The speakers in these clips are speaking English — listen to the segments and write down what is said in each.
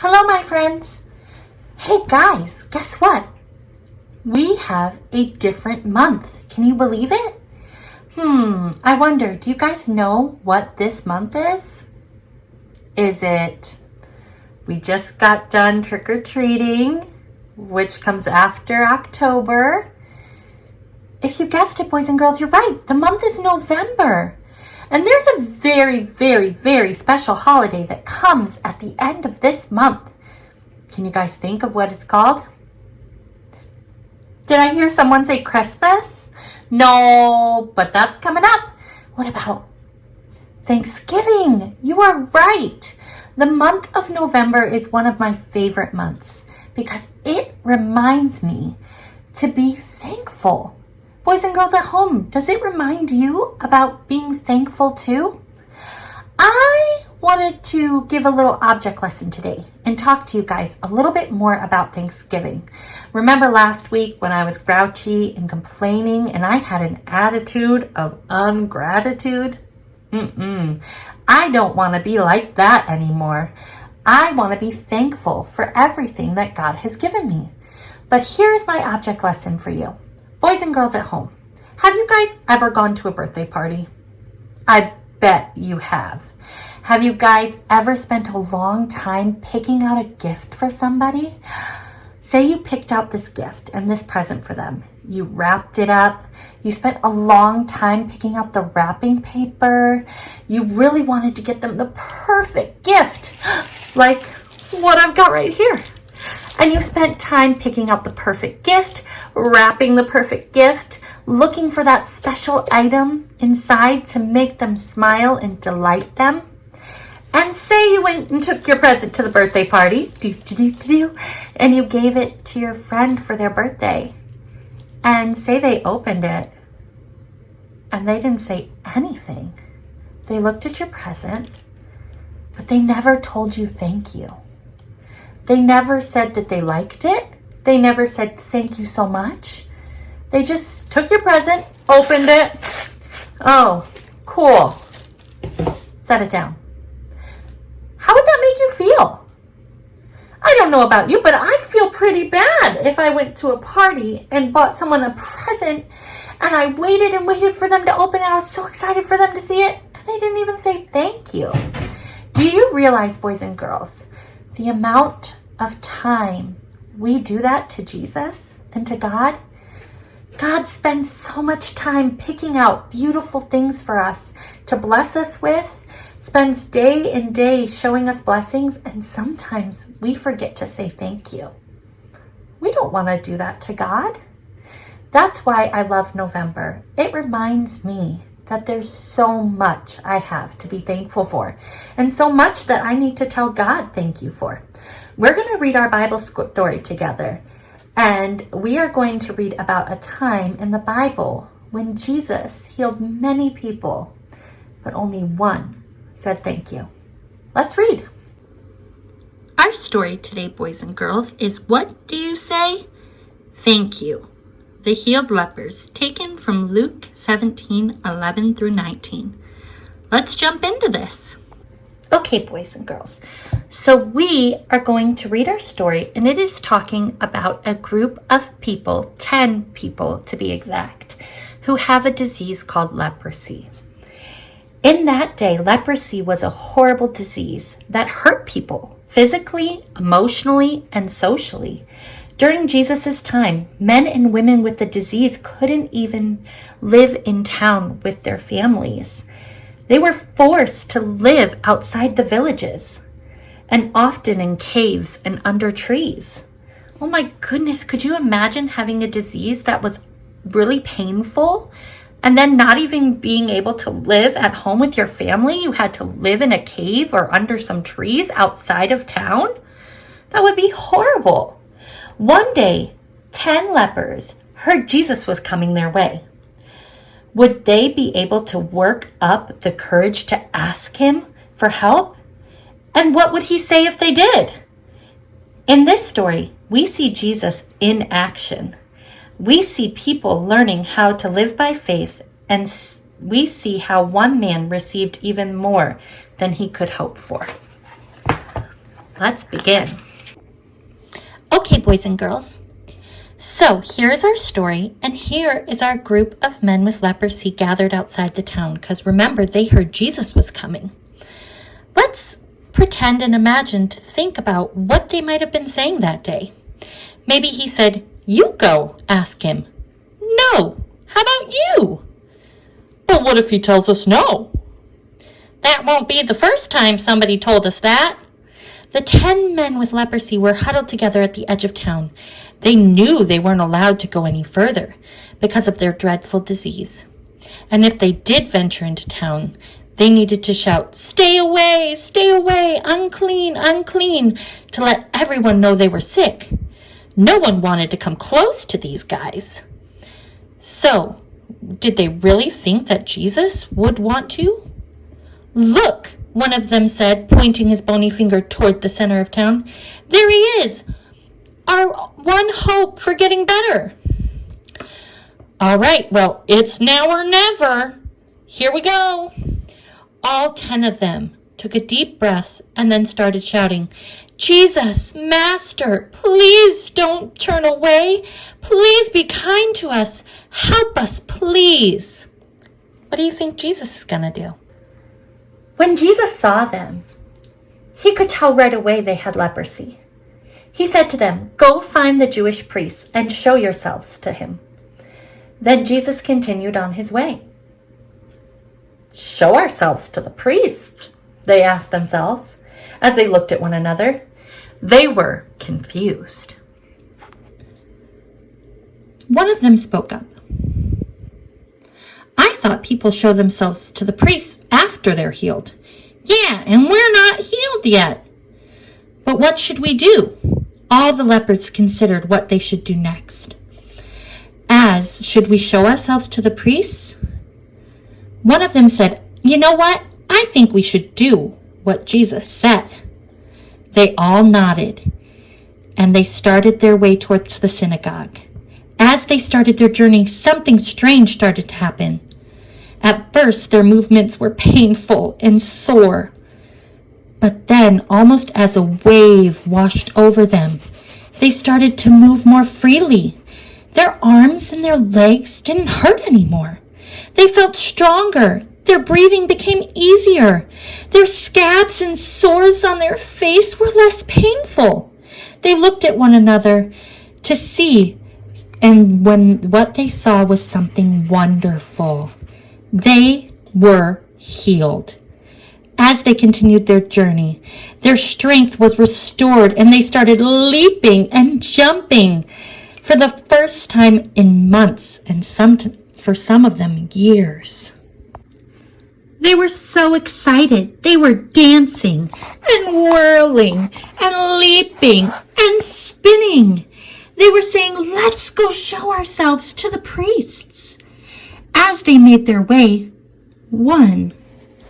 Hello, my friends. Hey, guys, guess what? We have a different month. Can you believe it? I wonder, do you guys know what this month is? Is it we just got done trick-or-treating, which comes after October? If you guessed it, boys and girls, you're right. The month is November. And there's a very, very, very special holiday that comes at the end of this month. Can you guys think of what it's called? Did I hear someone say Christmas? No, but that's coming up. What about Thanksgiving? You are right. The month of November is one of my favorite months because it reminds me to be thankful. Boys and girls at home, does it remind you about being thankful too? I wanted to give a little object lesson today and talk to you guys a little bit more about Thanksgiving. Remember last week when I was grouchy and complaining and I had an attitude of ungratitude? I don't want to be like that anymore. I want to be thankful for everything that God has given me. But here's my object lesson for you. Boys and girls at home, have you guys ever gone to a birthday party? I bet you have. Have you guys ever spent a long time picking out a gift for somebody? Say you picked out this gift and this present for them. You wrapped it up. You spent a long time picking out the wrapping paper. You really wanted to get them the perfect gift, like what I've got right here. And you spent time picking out the perfect gift, wrapping the perfect gift, looking for that special item inside to make them smile and delight them. And say you went and took your present to the birthday party, and you gave it to your friend for their birthday. And say they opened it, and they didn't say anything. They looked at your present, but they never told you thank you. They never said that they liked it. They never said thank you so much. They just took your present, opened it. Oh, cool. Set it down. How would that make you feel? I don't know about you, but I'd feel pretty bad if I went to a party and bought someone a present and I waited and waited for them to open it. I was so excited for them to see it and they didn't even say thank you. Do you realize, boys and girls, the amount of time we do that to Jesus and to God? God spends so much time picking out beautiful things for us to bless us with, spends day and day showing us blessings, and sometimes we forget to say thank you. We don't want to do that to God. That's why I love November. It reminds me that there's so much I have to be thankful for, and so much that I need to tell God thank you for. We're going to read our Bible story together, and we are going to read about a time in the Bible when Jesus healed many people, but only one said thank you. Let's read. Our story today, boys and girls, is What Do You Say? Thank You. The healed lepers, taken from Luke 17:11 through 19. Let's jump into this. Okay, boys and girls. So we are going to read our story, and it is talking about a group of people, 10 people to be exact, who have a disease called leprosy. In that day, leprosy was a horrible disease that hurt people physically, emotionally, and socially. During Jesus' time, men and women with the disease couldn't even live in town with their families. They were forced to live outside the villages, and often in caves and under trees. Oh my goodness, could you imagine having a disease that was really painful and then not even being able to live at home with your family? You had to live in a cave or under some trees outside of town? That would be horrible. One day, 10 lepers heard Jesus was coming their way. Would they be able to work up the courage to ask him for help? And what would he say if they did? In this story, we see Jesus in action. We see people learning how to live by faith, and we see how one man received even more than he could hope for. let's begin. Okay, boys and girls. So here is our story, and here is our group of men with leprosy gathered outside the town, because remember, they heard Jesus was coming. Let's pretend and imagine to think about what they might have been saying that day. Maybe he said, "You go, ask him." "No, how about you?" "But what if he tells us no?" "That won't be the first time somebody told us that." The 10 men with leprosy were huddled together at the edge of town. They knew they weren't allowed to go any further because of their dreadful disease. And if they did venture into town, they needed to shout, stay away, unclean, unclean," to let everyone know they were sick. No one wanted to come close to these guys. So, did they really think that Jesus would want to? "Look," one of them said, pointing his bony finger toward the center of town. "There he is, our one hope for getting better." "All right, well, it's now or never. Here we go." All 10 of them took a deep breath and then started shouting, "Jesus, Master, please don't turn away. Please be kind to us. Help us, please." What do you think Jesus is going to do? When Jesus saw them, he could tell right away they had leprosy. He said to them, "Go find the Jewish priests and show yourselves to him." Then Jesus continued on his way. "Show ourselves to the priests?" they asked themselves as they looked at one another. They were confused. One of them spoke up. "I thought people show themselves to the priests after they're healed." "Yeah, and we're not healed yet." "But what should we do?" All the lepers considered what they should do next. Should we show ourselves to the priests? One of them said, "You know what? I think we should do what Jesus said." They all nodded, and they started their way towards the synagogue. As they started their journey, something strange started to happen. At first, their movements were painful and sore. But then, almost as a wave washed over them, they started to move more freely. Their arms and their legs didn't hurt anymore. They felt stronger. Their breathing became easier. Their scabs and sores on their face were less painful. They looked at one another to see, and what they saw was something wonderful. They were healed. As they continued their journey, their strength was restored, and they started leaping and jumping for the first time in months, and for some of them, years. They were so excited. They were dancing and whirling and leaping and spinning. They were saying, "Let's go show ourselves to the priests." As they made their way, one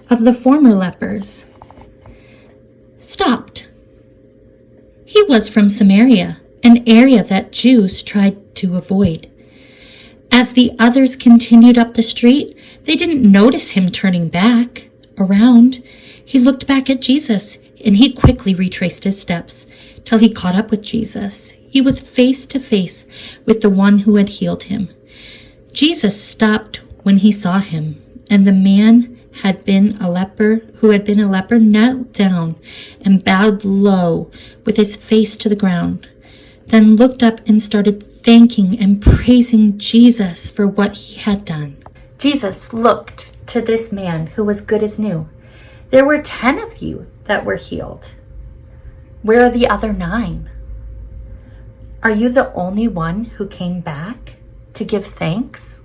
of the former lepers stopped. He was from Samaria, an area that Jews tried to avoid. As the others continued up the street, they didn't notice him turning back around. He looked back at Jesus, and he quickly retraced his steps till he caught up with Jesus. He was face to face with the one who had healed him. Jesus stopped when he saw him, and the man who had been a leper knelt down and bowed low with his face to the ground, then looked up and started thanking and praising Jesus for what he had done. Jesus looked to this man who was good as new. "There were 10 of you that were healed. Where are the other 9? Are you the only one who came back to give thanks?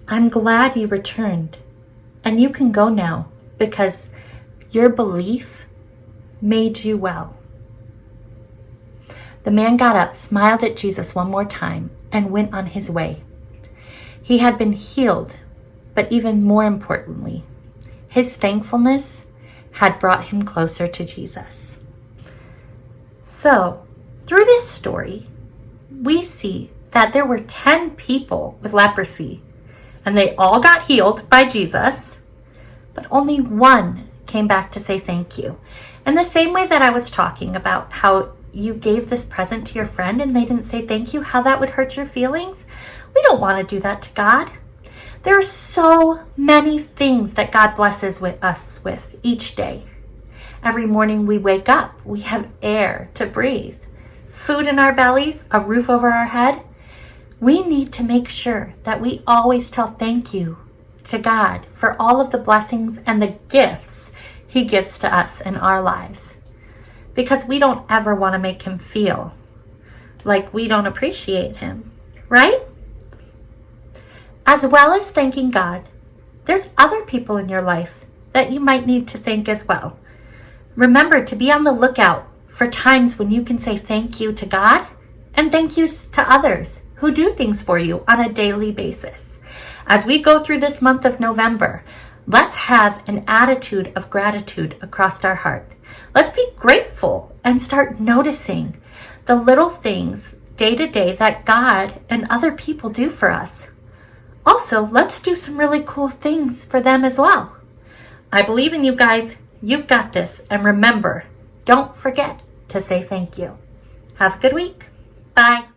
I'm glad you returned, and you can go now because your belief made you well." The man got up, smiled at Jesus one more time, and went on his way. He had been healed, but even more importantly, his thankfulness had brought him closer to Jesus. So, through this story, we see that there were 10 people with leprosy, and they all got healed by Jesus, but only one came back to say thank you. In the same way that I was talking about how you gave this present to your friend and they didn't say thank you, how that would hurt your feelings, we don't want to do that to God. There are so many things that God blesses us with each day. Every morning we wake up, we have air to breathe, food in our bellies, a roof over our head. We need to make sure that we always tell thank you to God for all of the blessings and the gifts He gives to us in our lives, because we don't ever want to make Him feel like we don't appreciate Him, right? As well as thanking God, there's other people in your life that you might need to thank as well. Remember to be on the lookout for times when you can say thank you to God and thank yous to others who do things for you on a daily basis. As we go through this month of November, let's have an attitude of gratitude across our heart. Let's be grateful and start noticing the little things day to day that God and other people do for us. Also, let's do some really cool things for them as well. I believe in you guys. You've got this. And remember, don't forget to say thank you. Have a good week. Bye.